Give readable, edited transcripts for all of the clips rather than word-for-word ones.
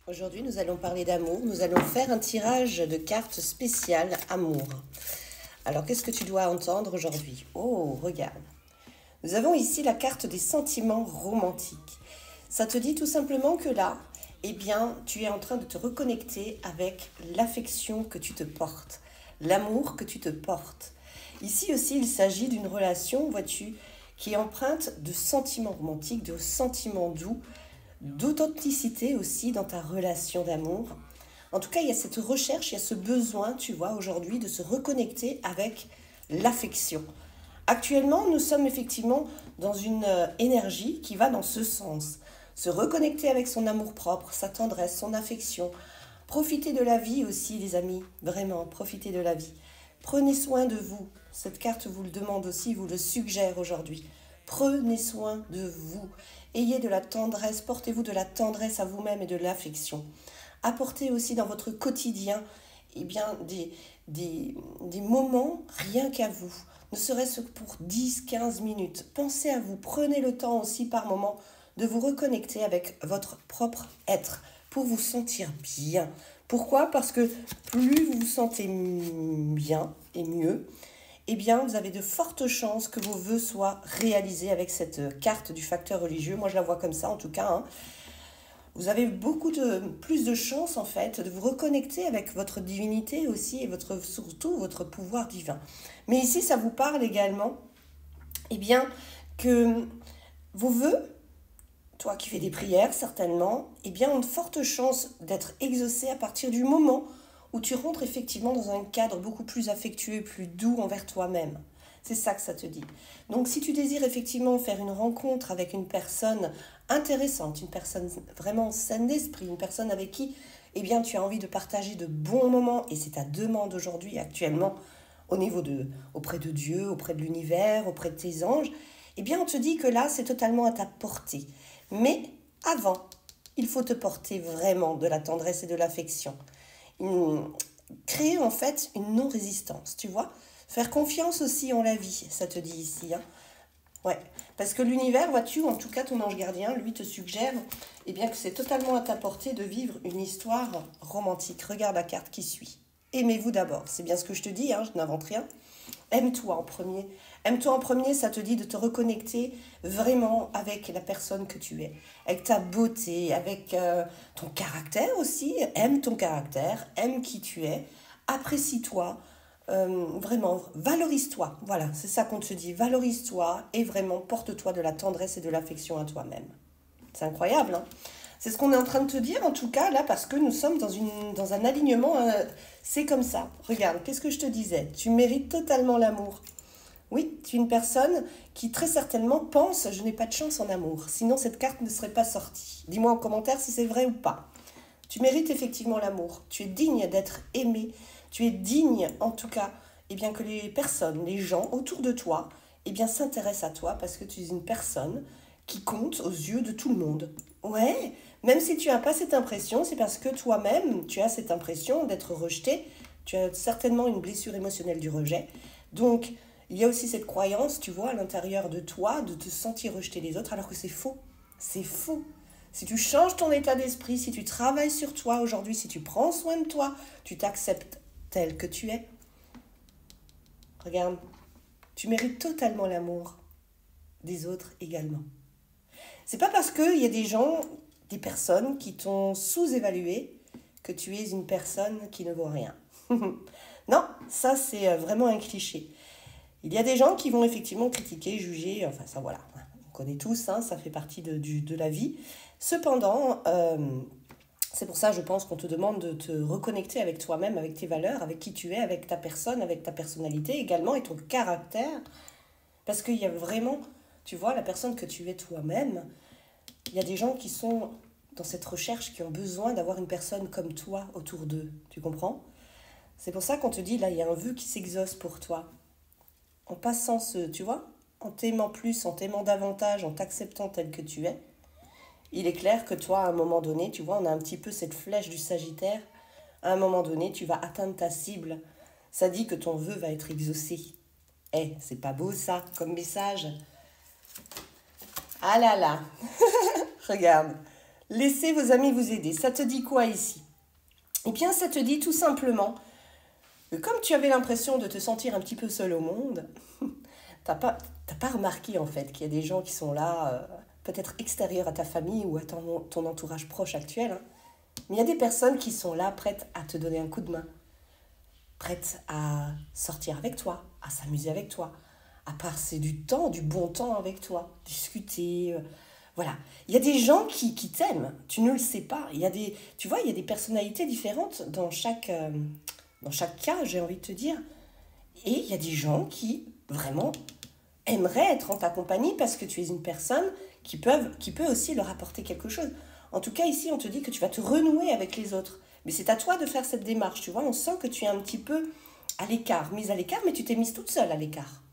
Aujourd'hui, nous allons parler d'amour. Nous allons faire un tirage de cartes spéciales amour. Alors, qu'est-ce que tu dois entendre aujourd'hui? Oh, regarde. Nous avons ici la carte des sentiments romantiques. Ça te dit tout simplement que là, eh bien, tu es en train de te reconnecter avec l'affection que tu te portes, l'amour que tu te portes. Ici aussi, il s'agit d'une relation, vois-tu, qui est empreinte de sentiments romantiques, de sentiments doux, d'authenticité aussi dans ta relation d'amour. En tout cas, il y a cette recherche, il y a ce besoin, tu vois, aujourd'hui de se reconnecter avec l'affection. Actuellement, nous sommes effectivement dans une énergie qui va dans ce sens. Se reconnecter avec son amour-propre, sa tendresse, son affection. Profitez de la vie aussi, les amis. Vraiment, profitez de la vie. Prenez soin de vous. Cette carte vous le demande aussi, vous le suggère aujourd'hui. Prenez soin de vous. Ayez de la tendresse, portez-vous de la tendresse à vous-même et de l'affection. Apportez aussi dans votre quotidien eh bien, des moments rien qu'à vous, ne serait-ce que pour 10, 15 minutes. Pensez à vous, prenez le temps aussi par moment de vous reconnecter avec votre propre être pour vous sentir bien. Pourquoi? Parce que plus vous vous sentez bien et mieux, eh bien, vous avez de fortes chances que vos vœux soient réalisés avec cette carte du facteur religieux. Moi, je la vois comme ça, en tout cas, hein. Vous avez plus de chances, en fait, de vous reconnecter avec votre divinité aussi et surtout votre pouvoir divin. Mais ici, ça vous parle également, eh bien, que vos vœux, toi qui fais des prières, certainement, eh bien, ont de fortes chances d'être exaucés à partir du moment où tu rentres effectivement dans un cadre beaucoup plus affectueux, plus doux envers toi-même. C'est ça que ça te dit. Donc si tu désires effectivement faire une rencontre avec une personne intéressante, une personne vraiment saine d'esprit, une personne avec qui eh bien, tu as envie de partager de bons moments, et c'est ta demande aujourd'hui, actuellement, auprès de Dieu, auprès de l'univers, auprès de tes anges, eh bien on te dit que là, c'est totalement à ta portée. Mais avant, il faut te porter vraiment de la tendresse et de l'affection. Créer en fait une non-résistance, tu vois. Faire confiance aussi en la vie, ça te dit ici, hein. Ouais, parce que l'univers, vois-tu, en tout cas ton ange gardien, lui te suggère eh bien, que c'est totalement à ta portée de vivre une histoire romantique. Regarde la carte qui suit. Aimez-vous d'abord, c'est bien ce que je te dis, hein, je n'invente rien. Aime-toi en premier. Aime-toi en premier, ça te dit de te reconnecter vraiment avec la personne que tu es, avec ta beauté, avec ton caractère aussi. Aime ton caractère, aime qui tu es, apprécie-toi, vraiment, valorise-toi. Voilà, c'est ça qu'on te dit. Valorise-toi et vraiment porte-toi de la tendresse et de l'affection à toi-même. C'est incroyable, hein? C'est ce qu'on est en train de te dire, en tout cas, là, parce que nous sommes dans un alignement. C'est comme ça. Regarde, qu'est-ce que je te disais? Tu mérites totalement l'amour. Oui, tu es une personne qui très certainement pense je n'ai pas de chance en amour. Sinon, cette carte ne serait pas sortie. Dis-moi en commentaire si c'est vrai ou pas. Tu mérites effectivement l'amour. Tu es digne d'être aimé. Tu es digne, en tout cas, eh bien, que les personnes, les gens autour de toi, eh bien, s'intéressent à toi parce que tu es une personne qui compte aux yeux de tout le monde. Ouais, même si tu n'as pas cette impression, c'est parce que toi-même, tu as cette impression d'être rejeté. Tu as certainement une blessure émotionnelle du rejet. Donc, il y a aussi cette croyance, tu vois, à l'intérieur de toi, de te sentir rejeter les autres, alors que c'est faux. C'est faux. Si tu changes ton état d'esprit, si tu travailles sur toi aujourd'hui, si tu prends soin de toi, tu t'acceptes tel que tu es. Regarde, tu mérites totalement l'amour des autres également. C'est pas parce qu'il y a des gens, des personnes qui t'ont sous-évalué que tu es une personne qui ne vaut rien. Non, ça c'est vraiment un cliché. Il y a des gens qui vont effectivement critiquer, juger, enfin ça voilà, on connaît tous, hein, ça fait partie de la vie. Cependant, c'est pour ça, je pense, qu'on te demande de te reconnecter avec toi-même, avec tes valeurs, avec qui tu es, avec ta personne, avec ta personnalité également et ton caractère. Parce qu'il y a vraiment, tu vois, la personne que tu es toi-même, il y a des gens qui sont dans cette recherche, qui ont besoin d'avoir une personne comme toi autour d'eux. Tu comprends? C'est pour ça qu'on te dit, là, il y a un vœu qui s'exauce pour toi. En passant tu vois, en t'aimant plus, en t'aimant davantage, en t'acceptant tel que tu es, il est clair que toi, à un moment donné, tu vois, on a un petit peu cette flèche du Sagittaire, à un moment donné, tu vas atteindre ta cible. Ça dit que ton vœu va être exaucé. Eh, c'est pas beau ça, comme message. Ah là là, regarde, Laissez vos amis vous aider. Ça te dit quoi ici? Eh bien, ça te dit tout simplement que comme tu avais l'impression de te sentir un petit peu seul au monde, t'as pas remarqué en fait qu'il y a des gens qui sont là, peut-être extérieurs à ta famille ou à ton entourage proche actuel, hein. Mais il y a des personnes qui sont là prêtes à te donner un coup de main, prêtes à sortir avec toi, à s'amuser avec toi, à passer du temps, du bon temps avec toi, discuter. Voilà. Il y a des gens qui t'aiment, tu ne le sais pas. Tu vois, il y a des personnalités différentes dans chaque cas, j'ai envie de te dire. Et il y a des gens qui vraiment aimeraient être en ta compagnie parce que tu es une personne qui peut aussi leur apporter quelque chose. En tout cas, ici, on te dit que tu vas te renouer avec les autres. Mais c'est à toi de faire cette démarche, tu vois. On sent que tu es un petit peu à l'écart, mise à l'écart, mais tu t'es mise toute seule à l'écart.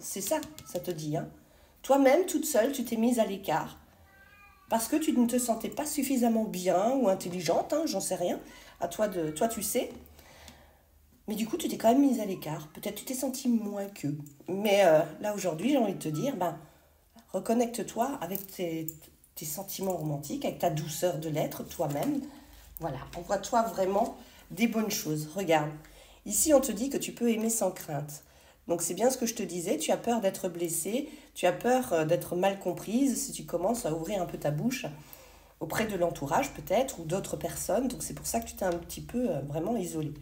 C'est ça, ça te dit, hein. Toi-même, toute seule, tu t'es mise à l'écart parce que tu ne te sentais pas suffisamment bien ou intelligente, hein, j'en sais rien. Toi, tu sais. Mais du coup, tu t'es quand même mise à l'écart. Peut-être tu t'es sentie moins qu'eux. Mais là, aujourd'hui, j'ai envie de te dire, ben, reconnecte-toi avec tes sentiments romantiques, avec ta douceur de l'être, toi-même. Voilà, envoie-toi vraiment des bonnes choses. Regarde, ici, on te dit que tu peux aimer sans crainte. Donc, c'est bien ce que je te disais, tu as peur d'être blessée, tu as peur d'être mal comprise si tu commences à ouvrir un peu ta bouche auprès de l'entourage peut-être ou d'autres personnes. Donc, c'est pour ça que tu t'es un petit peu vraiment isolée.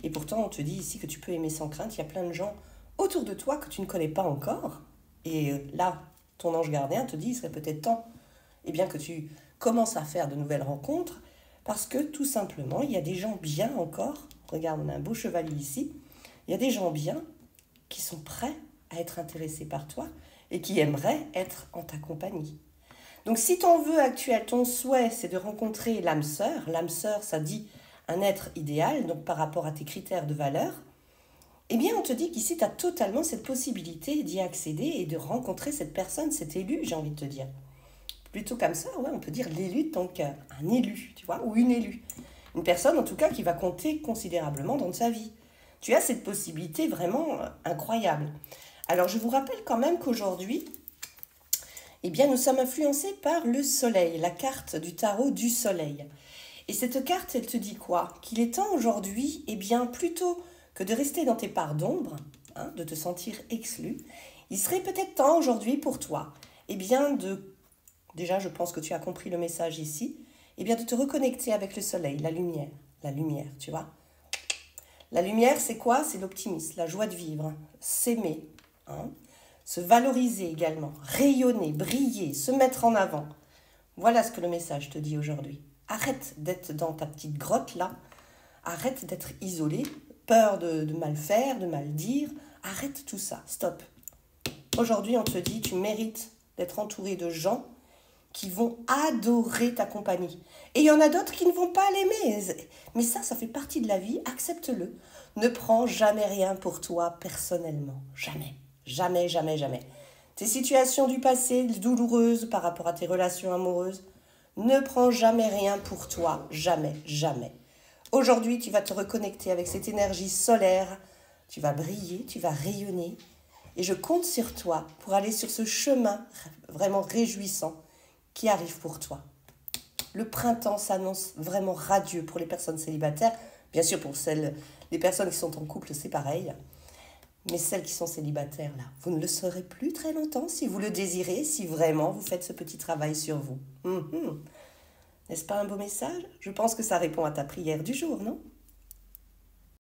Et pourtant, on te dit ici que tu peux aimer sans crainte. Il y a plein de gens autour de toi que tu ne connais pas encore. Et là, ton ange gardien te dit, il serait peut-être temps eh bien, que tu commences à faire de nouvelles rencontres parce que tout simplement, il y a des gens bien encore. Regarde, on a un beau chevalier ici. Il y a des gens bien qui sont prêts à être intéressés par toi et qui aimeraient être en ta compagnie. Donc si ton vœu actuel, ton souhait, c'est de rencontrer l'âme sœur, ça dit un être idéal, donc par rapport à tes critères de valeur, eh bien on te dit qu'ici tu as totalement cette possibilité d'y accéder et de rencontrer cette personne, cet élu, j'ai envie de te dire. Plutôt comme ça, ouais, on peut dire l'élu de ton cœur, un élu, tu vois, ou une élue. Une personne en tout cas qui va compter considérablement dans ta vie. Tu as cette possibilité vraiment incroyable. Alors je vous rappelle quand même qu'aujourd'hui, eh bien nous sommes influencés par le soleil, la carte du tarot du soleil. Et cette carte, elle te dit quoi? Qu'il est temps aujourd'hui, eh bien, plutôt que de rester dans tes parts d'ombre, hein, de te sentir exclu, il serait peut-être temps aujourd'hui pour toi, eh bien, déjà, je pense que tu as compris le message ici, eh bien, de te reconnecter avec le soleil, la lumière, tu vois. La lumière, c'est quoi? C'est l'optimisme, la joie de vivre, s'aimer, hein, se valoriser également, rayonner, briller, se mettre en avant. Voilà ce que le message te dit aujourd'hui. Arrête d'être dans ta petite grotte là. Arrête d'être isolé. Peur de mal faire, de mal dire. Arrête tout ça. Stop. Aujourd'hui, on te dit, tu mérites d'être entouré de gens qui vont adorer ta compagnie. Et il y en a d'autres qui ne vont pas l'aimer. Mais ça fait partie de la vie. Accepte-le. Ne prends jamais rien pour toi personnellement. Jamais. Jamais, jamais, jamais. Tes situations du passé douloureuses par rapport à tes relations amoureuses, ne prends jamais rien pour toi, jamais, jamais. Aujourd'hui, tu vas te reconnecter avec cette énergie solaire, tu vas briller, tu vas rayonner. Et je compte sur toi pour aller sur ce chemin vraiment réjouissant qui arrive pour toi. Le printemps s'annonce vraiment radieux pour les personnes célibataires. Bien sûr, pour les personnes qui sont en couple, c'est pareil. Mais celles qui sont célibataires, là, vous ne le saurez plus très longtemps si vous le désirez, si vraiment vous faites ce petit travail sur vous. N'est-ce pas un beau message? Je pense que ça répond à ta prière du jour, non?